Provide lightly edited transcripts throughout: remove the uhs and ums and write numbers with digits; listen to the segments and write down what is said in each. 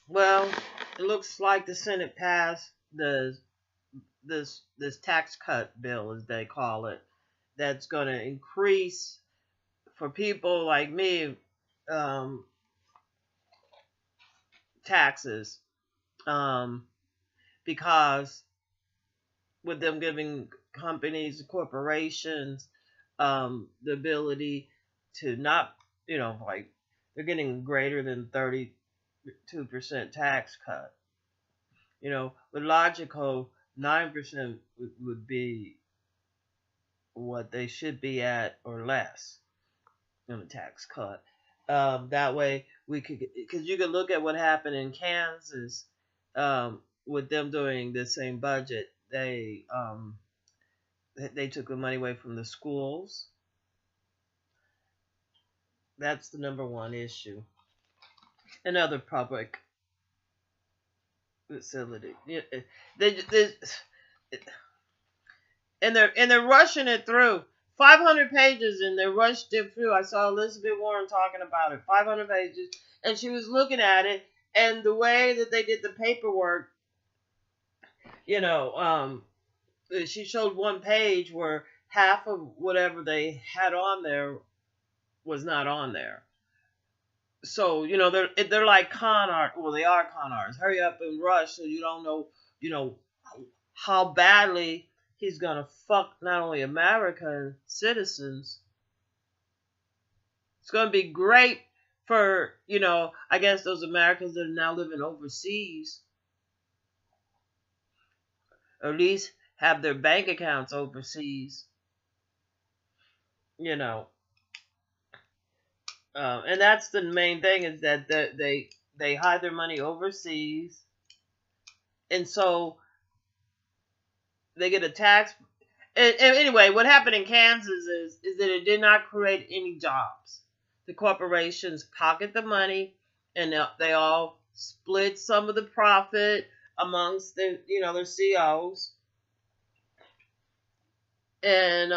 Well, it looks like the Senate passed this tax cut bill, as they call it, that's going to increase for people like me, um, taxes, um, because with them giving companies, corporations, the ability to not, like they're getting greater than 32% tax cut. With logical, 9% would be what they should be at or less in a tax cut. That way we could, because you could look at what happened in Kansas, with them doing the same budget. They took the money away from the schools. That's the number one issue. And other public facility. They and they're rushing it through. 500 pages, and they rushed it through. I saw Elizabeth Warren talking about it. 500 pages, and she was looking at it, and the way that they did the paperwork, you know, um, she showed one page where half of whatever they had on there was not on there. So they're like con art. Well, they are con artists. Hurry up and rush, so you don't know you know how badly he's gonna fuck not only American citizens. It's gonna be great for I guess those Americans that are now living overseas, or at least have their bank accounts overseas. You know, and that's the main thing, is that they hide their money overseas, and so they get a tax. And anyway, what happened in Kansas is that it did not create any jobs. The corporations pocket the money, and they all split some of the profit amongst their CEOs, and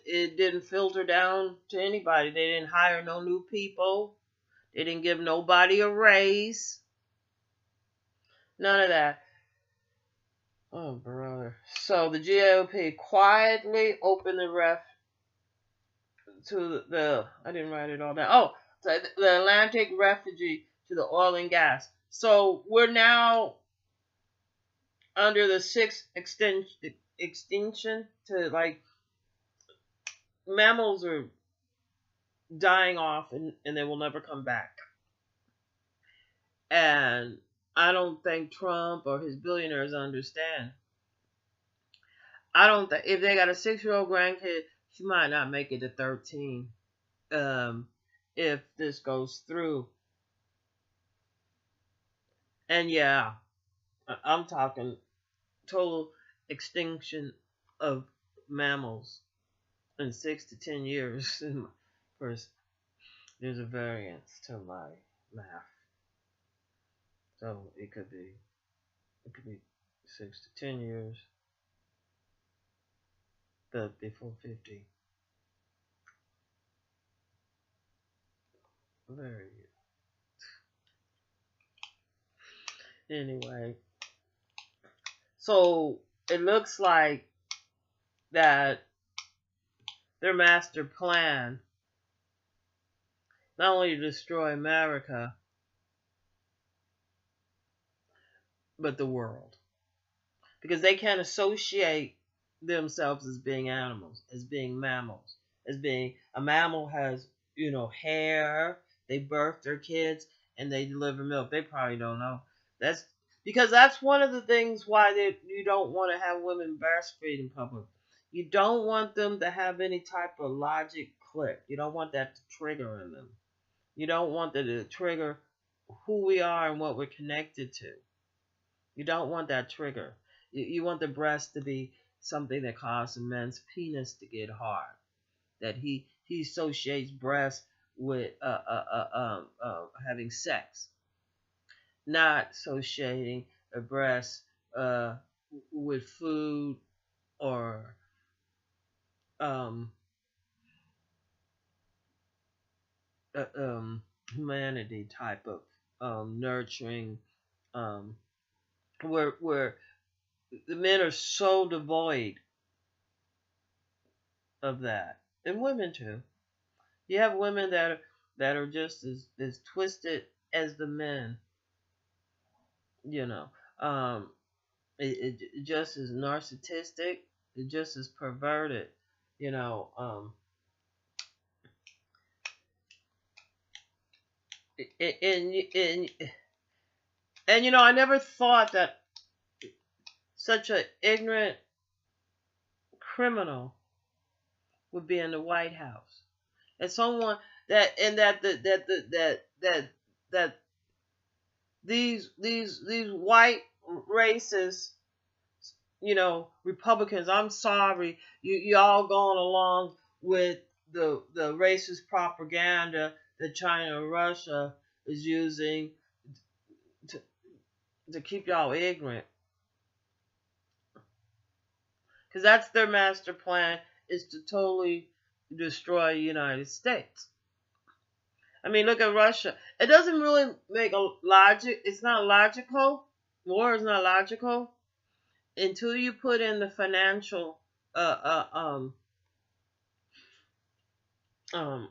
it didn't filter down to anybody. They didn't hire no new people. They didn't give nobody a raise. None of that. Oh, brother. So the GOP quietly opened the ref to I didn't write it all down. Oh, so the Atlantic refugee to the oil and gas. So we're now under the sixth extinction, to like mammals are dying off, and they will never come back. And I don't think Trump or his billionaires understand. I don't think if they got a 6-year old grandkid, she might not make it to 13. Um, if this goes through, and yeah, I'm talking total extinction of mammals in 6 to 10 years. Of course, there's a variance to my math, so it could be 6 to 10 years, but before 50. Very anyway. So it looks like that their master plan not only to destroy America, but the world, because they can't associate themselves as being animals, as being mammals, as being a mammal has hair. They birth their kids and they deliver milk. They probably don't know. That's because that's one of the things why you don't want to have women breastfeed in public. You don't want them to have any type of logic click. You don't want that to trigger in them. You don't want that to trigger who we are and what we're connected to. You don't want that trigger. You want the breast to be something that causes a man's penis to get hard. That he associates breast with having sex, not associating a breast with food, or um, humanity type of nurturing, um, where the men are so devoid of that, and women too. You have women that are just as twisted as the men, you know. Um, it just as narcissistic, it just as perverted, you know. And and you know, I never thought that such an ignorant criminal would be in the White House. And someone that and that that these white racist, you know, Republicans. I'm sorry, y'all going along with the racist propaganda that China and Russia is using to to keep y'all ignorant, because that's their master plan, is to totally destroy the United States. I mean, look at Russia. It doesn't really make a logic. It's not logical. War is not logical until you put in the financial, uh, uh, um, um,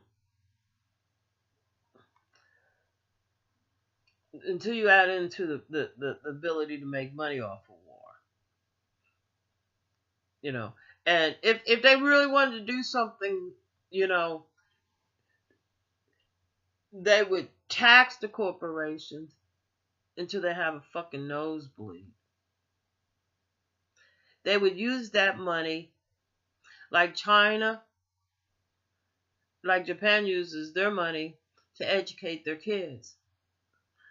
until you add into the ability to make money off of war. You know, and if they really wanted to do something, you know, they would tax the corporations until they have a fucking nosebleed. They would use that money like China, like Japan uses their money to educate their kids.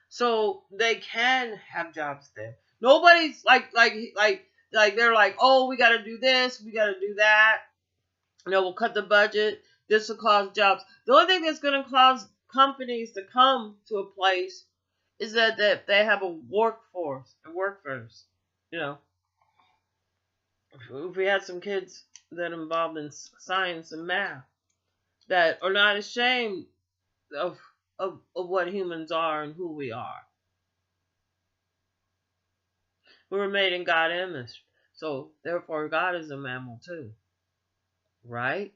So they can have jobs there. Nobody's like they're like, oh, we gotta do this, we gotta do that. You know, we'll cut the budget. This will cause jobs. The only thing that's gonna cause companies to come to a place is that they have a workforce. You know, if we had some kids that are involved in science and math that are not ashamed of of what humans are and who we are. We were made in God's image. So therefore God is a mammal too. Right?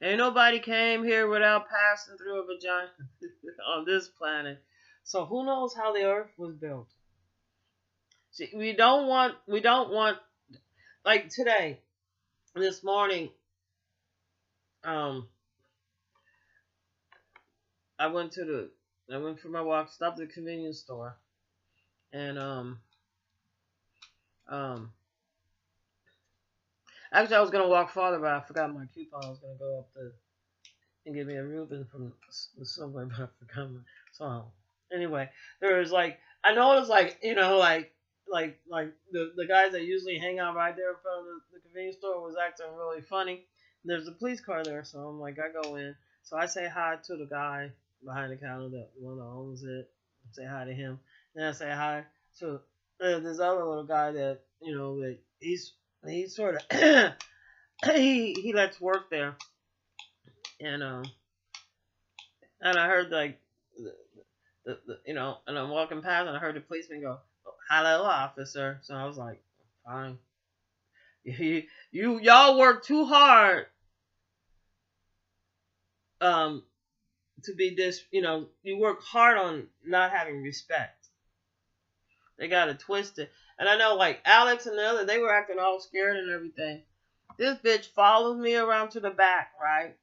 Ain't nobody came here without passing through a vagina on this planet. So who knows how the earth was built? See, we don't want like today, this morning, um, I went for my walk, stopped at the convenience store, and um actually I was gonna walk farther, but I forgot my coupon. I was gonna go up and give me a Reuben from the subway, but I forgot my. So anyway, there was like I noticed like you know like the guys that usually hang out right there in front of the convenience store was acting really funny. There's a police car there, so I'm like I go in, so I say hi to the guy behind the counter, that one that owns it. I say hi to him, then I say hi to this other little guy that you know that he's sort of he lets work there, and and I heard like you know, and I'm walking past and I heard the policeman go, "Hello, officer." So I was like, "Fine, y'all work too hard um to be this. You know, you work hard on not having respect. They got it twisted." And I know like Alex and the other, they were acting all scared and everything. This bitch followed me around to the back, right?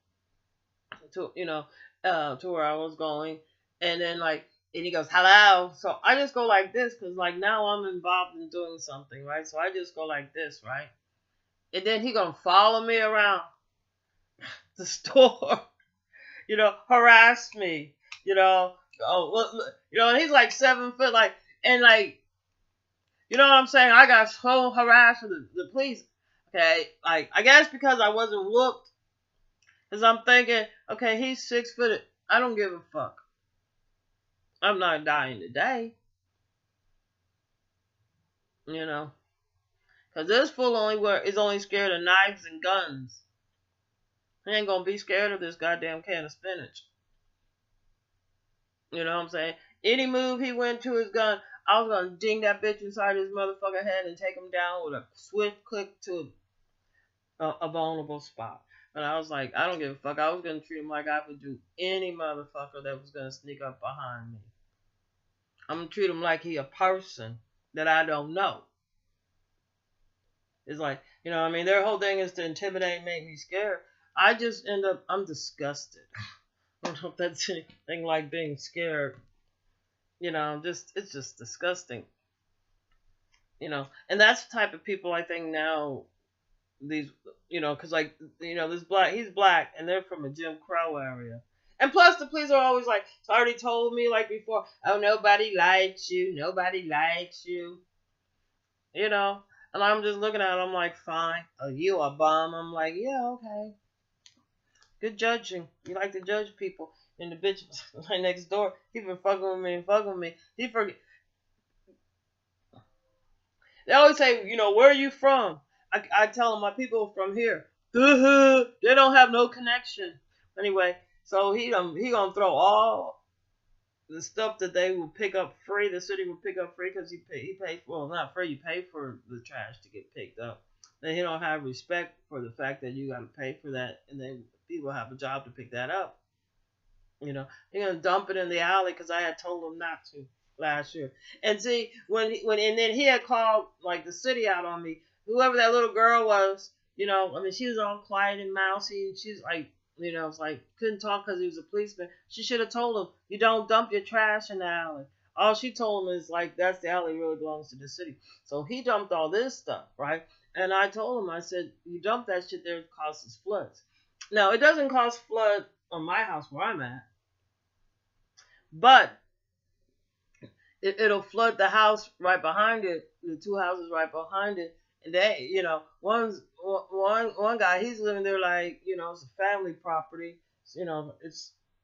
To you know, to where I was going, and then like, and he goes, "Hello." So I just go like this, cause like now I'm involved in doing something, right? So I just go like this, right? And then he gonna follow me around the store, you know, harass me, you know. Oh, well, you know, and he's like 7 foot, like, and like, you know what I'm saying? I got so harassed with the police. Okay, like I guess because I wasn't whooped. Because I'm thinking, okay, he's 6 foot. I don't give a fuck. I'm not dying today. You know. Because this fool is only scared of knives and guns. He ain't going to be scared of this goddamn can of spinach. You know what I'm saying? Any move he went to his gun, I was gonna ding that bitch inside his motherfucking head and take him down with a swift click to a vulnerable spot. And I was like, I don't give a fuck. I was gonna treat him like I would do any motherfucker that was gonna sneak up behind me. I'm gonna treat him like he a person that I don't know. It's like, I mean, their whole thing is to intimidate and make me scared. I just end up, I'm disgusted. I don't know if that's anything like being scared. It's just disgusting. And that's the type of people I think now, these, because like, this black, he's black, and they're from a Jim Crow area. And plus, the police are always like, it's already told me, like before, oh, nobody likes you, nobody likes you. And I'm just looking at it, I'm like, fine. Oh, you a bum? I'm like, yeah, okay. Good judging. You like to judge people. And the bitch right next door, he been fucking with me and fucking with me. He forget. They always say, where are you from? I tell them my people are from here. They don't have no connection. Anyway, so he gonna throw all the stuff that they will pick up free. The city will pick up free because he paid for, well, not free. You pay for the trash to get picked up. Then he don't have respect for the fact that you got to pay for that, and then people have a job to pick that up. He's gonna dump it in the alley because I had told him not to last year. And see, when and then he had called like the city out on me. Whoever that little girl was, I mean, she was all quiet and mousy, and she's like, it's like couldn't talk because he was a policeman. She should have told him, you don't dump your trash in the alley. All she told him is like, that's the alley really belongs to the city. So he dumped all this stuff, right? And I told him, I said, you dump that shit there, it causes floods. Now it doesn't cause flood on my house where I'm at, but it'll flood the house right behind it, the two houses right behind it. And they, one guy, he's living there like, it's a family property.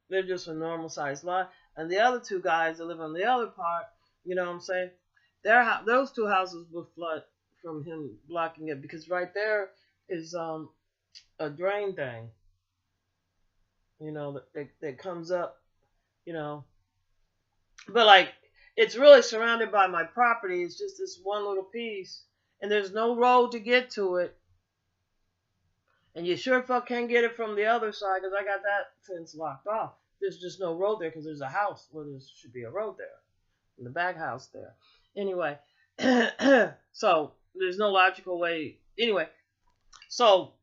They're just a normal sized lot. And the other two guys that live on the other part, you know what I'm saying? Those two houses will flood from him blocking it because right there is a drain thing, that comes up, but like it's really surrounded by my property. It's just this one little piece, and there's no road to get to it. And you sure fuck can't get it from the other side because I got that fence locked off. There's just no road there because there's a house where there should be a road there, in the back house there. Anyway, so there's no logical way. Anyway, so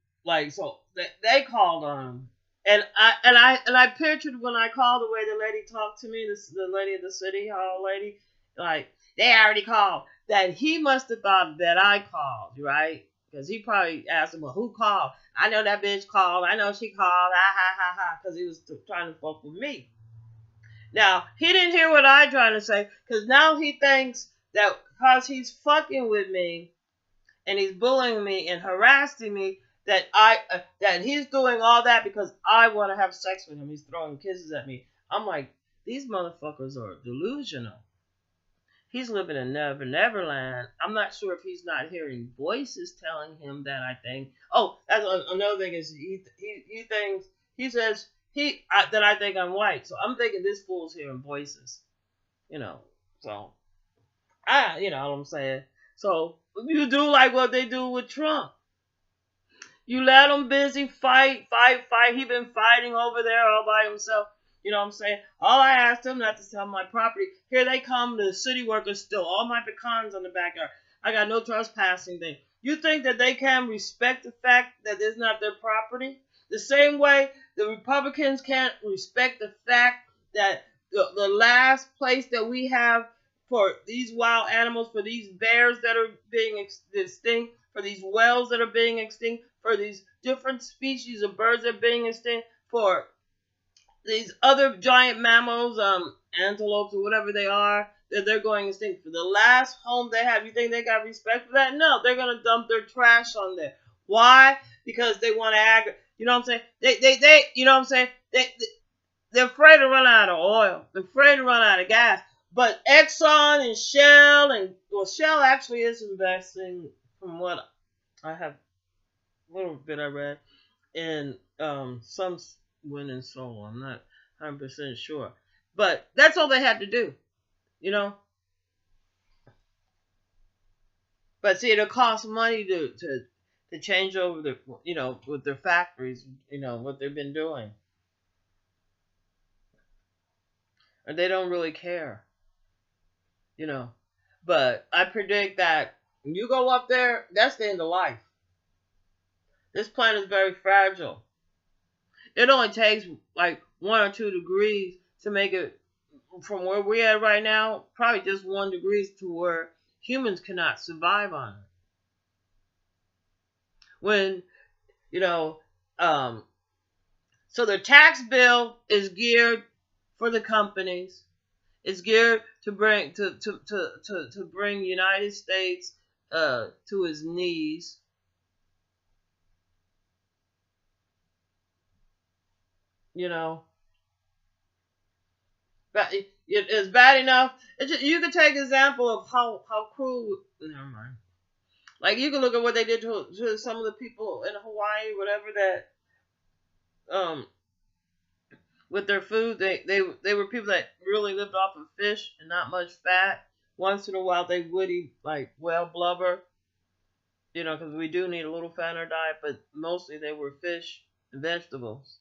they called on him. And I pictured when I called the way the lady talked to me, the lady at the city hall lady, like they already called. That he must have thought that I called, right? Because he probably asked him, well, who called? I know that bitch called. I know she called. Ha ha ha ha. Because he was trying to fuck with me. Now he didn't hear what I trying to say. Because now he thinks that because he's fucking with me and he's bullying me and harassing me, that he's doing all that because I want to have sex with him. He's throwing kisses at me. I'm like, these motherfuckers are delusional. He's living in Neverland. I'm not sure if he's not hearing voices telling him that. I think. Oh, that's another thing is he thinks he says that I think I'm white. So I'm thinking this fool's hearing voices. So you know what I'm saying. So you do like what they do with Trump. You let him busy fight. He been fighting over there all by himself. You know what I'm saying? All I asked him not to sell my property. Here they come, the city workers steal all my pecans on the backyard. I got no trespassing thing. You think that they can respect the fact that it's not their property? The same way the Republicans can't respect the fact that the last place that we have for these wild animals, for these bears that are being extinct, for these whales that are being extinct, for these different species of birds that are being extinct, for these other giant mammals, antelopes or whatever they are, that they're going extinct. For the last home they have, you think they got respect for that? No, they're gonna dump their trash on there. Why? Because they want to you know what I'm saying? They you know what I'm saying? They're afraid to run out of oil. They're afraid to run out of gas. But Exxon and Shell Shell actually is investing, from what I have, a little bit I read, in some wind and solar. I'm not 100% sure. But that's all they had to do, you know. But see, it'll cost money to change over the, with their factories, what they've been doing, and they don't really care, you know. But I predict that when you go up there, that's the end of life. This planet is very fragile. It only takes like 1 or 2 degrees to make it from where we're at right now, probably just 1 degree to where humans cannot survive on it. When, you know, um, so the tax bill is geared for the companies. It's geared to bring to bring United States to its knees. You know, but it's bad enough. You can take example of how cruel. Never mind. Like you can look at what they did to some of the people in Hawaii, whatever that um with their food. They were people that really lived off of fish and not much fat. Once in a while they would eat like whale blubber, because we do need a little fat in our diet, but mostly they were fish and vegetables.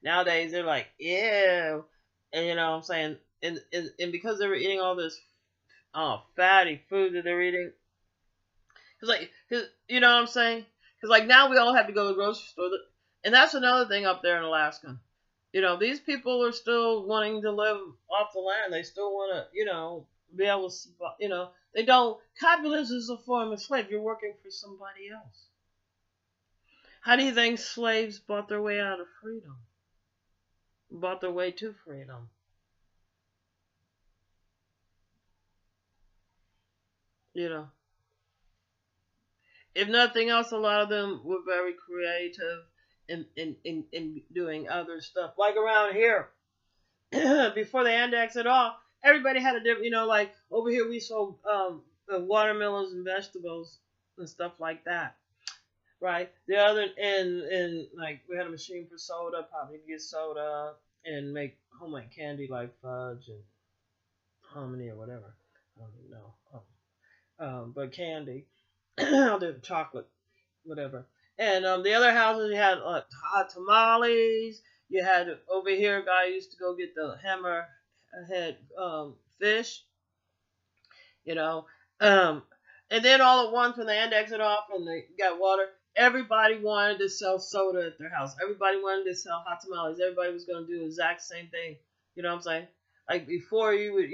Nowadays they're like, ew, and what I'm saying, and because they were eating all this fatty food that they're eating, cause you know what I'm saying, because like now we all have to go to the grocery store, and that's another thing up there in Alaska. These people are still wanting to live off the land. They still want to, be able to, they don't. Capitalism is a form of slave. You're working for somebody else. How do you think slaves bought their way out of freedom? Bought their way to freedom? You know, if nothing else, a lot of them were very creative in doing other stuff. Like around here, before they annexed it all, everybody had a different, like over here we sold watermelons and vegetables and stuff like that, right? The other, and like we had a machine for soda, probably get soda and make homemade candy like fudge and hominy or whatever. I don't even know. But candy, I'll do chocolate, whatever. And the other houses, you had hot tamales. You had over here, a guy used to go get the hammerhead fish, you know. Um, and then all at once, when they annexed it off and they got water, everybody wanted to sell soda at their house. Everybody wanted to sell hot tamales. Everybody was going to do the exact same thing. You know what I'm saying? Like before, you would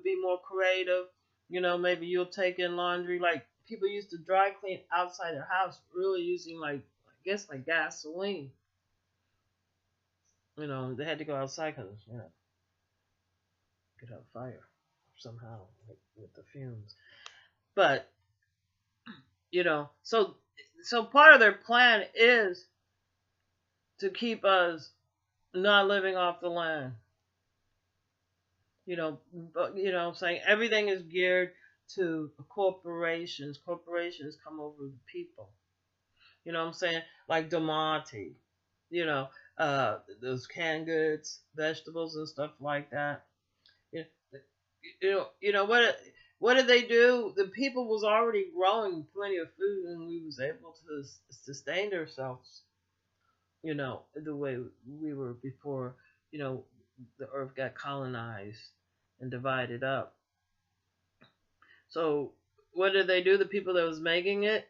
be more creative. Maybe you'll take in laundry. Like people used to dry clean outside their house, really using like I guess like gasoline. They had to go outside because could have fire somehow with the fumes. But so part of their plan is to keep us not living off the land. But I'm saying everything is geared to corporations. Corporations come over the people. You know what I'm saying? Like Domati, those canned goods, vegetables and stuff like that. You what did they do? The people was already growing plenty of food, and we was able to sustain ourselves. The way we were before. The earth got colonized and divided up. So what did they do? The people that was making it,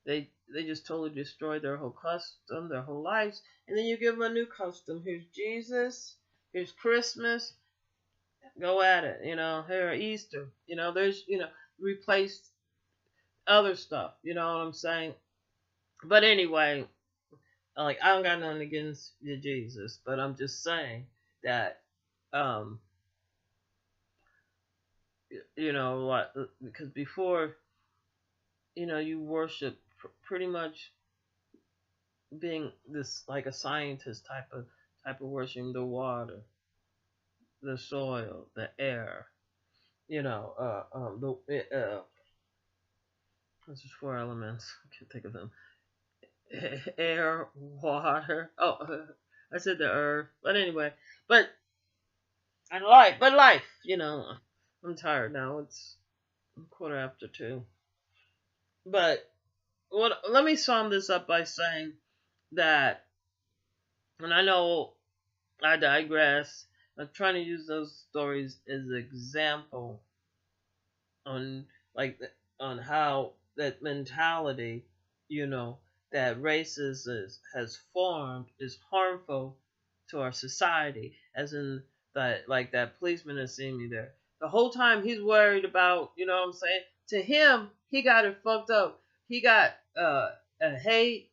they just totally destroyed their whole custom, their whole lives, and then you give them a new custom. Here's Jesus. Here's Christmas. Go at it. Here Easter. There's replace other stuff. You know what I'm saying? But anyway, like I don't got nothing against Jesus, but I'm just saying that what, because before you worship pretty much being this like a scientist type of worshiping the water, the soil, the air, this is 4 elements. I can't think of them. Air, water. Oh, I said the earth, but anyway, but And life. I'm tired now. It's 1:15. But let me sum this up by saying that, and I know I digress. I'm trying to use those stories as an example on like on how that mentality, you know, that racism has formed is harmful to our society. As in that, like that policeman has seen me there. The whole time he's worried about, you know what I'm saying? To him, he got it fucked up. He got a hate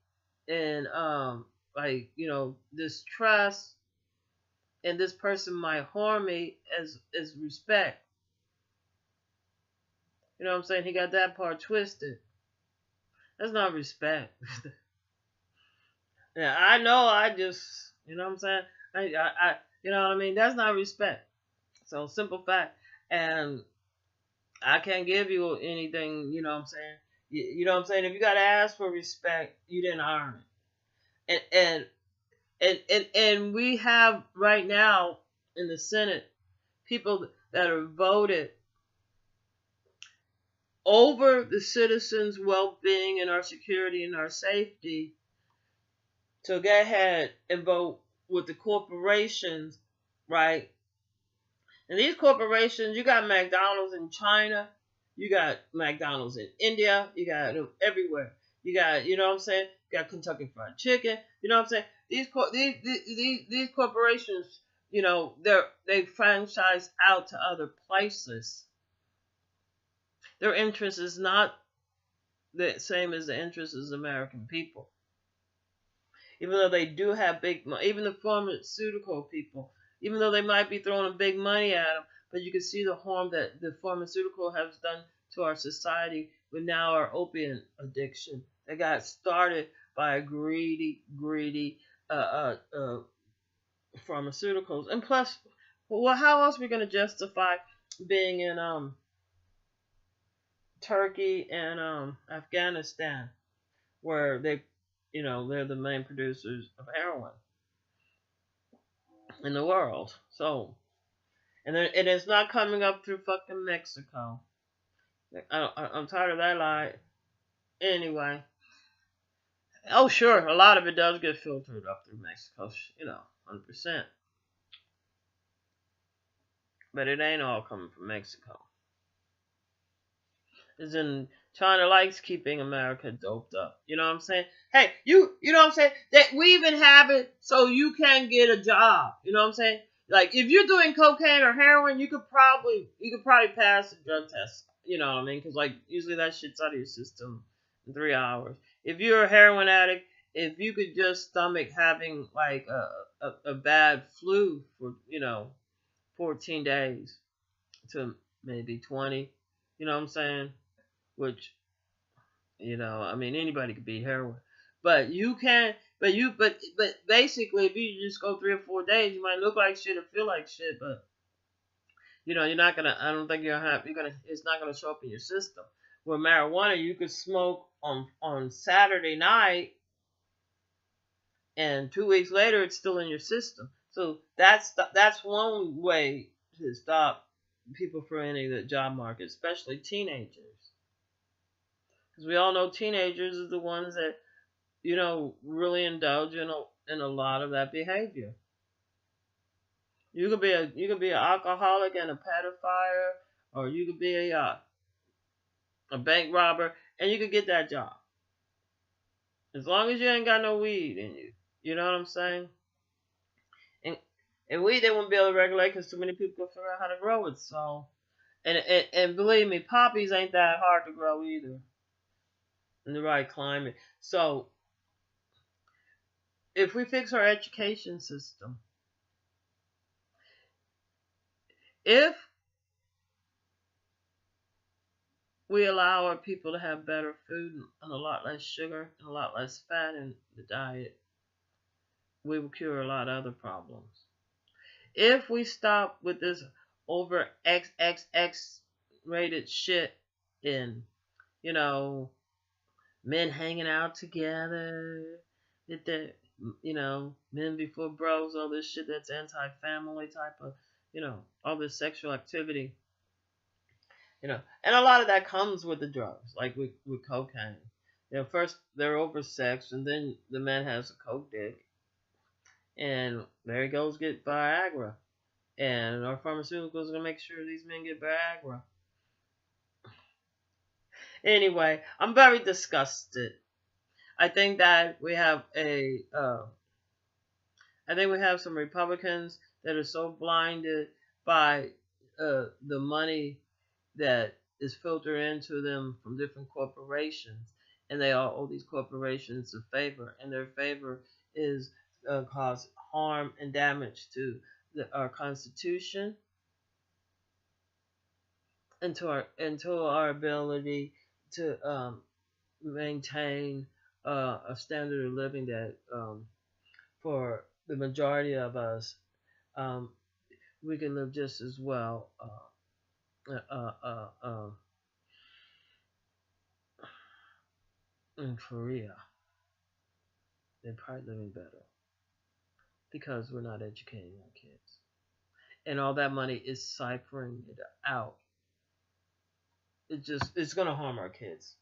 and like, distrust, and this person might harm me as respect. You know what I'm saying? He got that part twisted. That's not respect. Yeah, I know. I just, you know what I'm saying? You know what I mean? That's not respect. So simple fact. And I can't give you anything. You know what I'm saying? You know what I'm saying? If you gotta ask for respect, you didn't earn it. And we have right now in the Senate people that are voted over the citizens' well-being and our security and our safety to go ahead and vote with the corporations, right? And these corporations, you got McDonald's in China, you got McDonald's in India, you got them everywhere. You got, you know what I'm saying? You got Kentucky Fried Chicken. You know what I'm saying? These corporations, they franchise out to other places. Their interest is not the same as the interests of the American people. Even though they do have big money, even the pharmaceutical people, even though they might be throwing big money at them, but you can see the harm that the pharmaceutical has done to our society with now our opiate addiction. That got started by a greedy pharmaceuticals. And plus, well, how else are we going to justify being in Turkey and Afghanistan, where they're the main producers of heroin in the world. So, and it's not coming up through fucking Mexico. I'm tired of that lie. Anyway, oh sure, a lot of it does get filtered up through Mexico. 100%. But it ain't all coming from Mexico. As in, China likes keeping America doped up. You know what I'm saying? Hey, you know what I'm saying? That we even have it so you can get a job. You know what I'm saying? Like if you're doing cocaine or heroin, you could probably pass the drug test. You know what I mean? Because like usually that shit's out of your system in 3 hours. If you're a heroin addict, if you could just stomach having like a bad flu for 14 days to maybe 20, you know what I'm saying? Which I mean anybody could be heroin, but you can't. But basically, if you just go 3 or 4 days, you might look like shit or feel like shit, but you're not gonna. I don't think you're gonna have. You're gonna. It's not gonna show up in your system. Where marijuana, you could smoke on Saturday night, and 2 weeks later, it's still in your system. So that's one way to stop people from entering the job market, especially teenagers. Because we all know teenagers are the ones that, really indulge in a lot of that behavior. You could be an alcoholic and a pedophile, or you could be a bank robber, and you could get that job as long as you ain't got no weed in you. You know what I'm saying? And weed they won't be able to regulate because too many people can figure out how to grow it. So and believe me, poppies ain't that hard to grow either in the right climate. So if we fix our education system, if we allow our people to have better food and a lot less sugar and a lot less fat in the diet, we will cure a lot of other problems. If we stop with this over XXX rated shit in, you know, men hanging out together, with the, men before bros, all this shit that's anti-family type of all this sexual activity, and a lot of that comes with the drugs, like with cocaine. First they're over sex, and then the man has a coke dick, and there he goes get Viagra, and our pharmaceuticals are gonna make sure these men get Viagra. Anyway, I'm very disgusted. I think that I think we have some Republicans that are so blinded by the money that is filtered into them from different corporations, and they all owe these corporations a favor, and their favor is cause harm and damage to our Constitution and to our ability to maintain a standard of living that for the majority of us um, we can live just as well in Korea. They're probably living better because we're not educating our kids. And all that money is ciphering it out. It's going to harm our kids.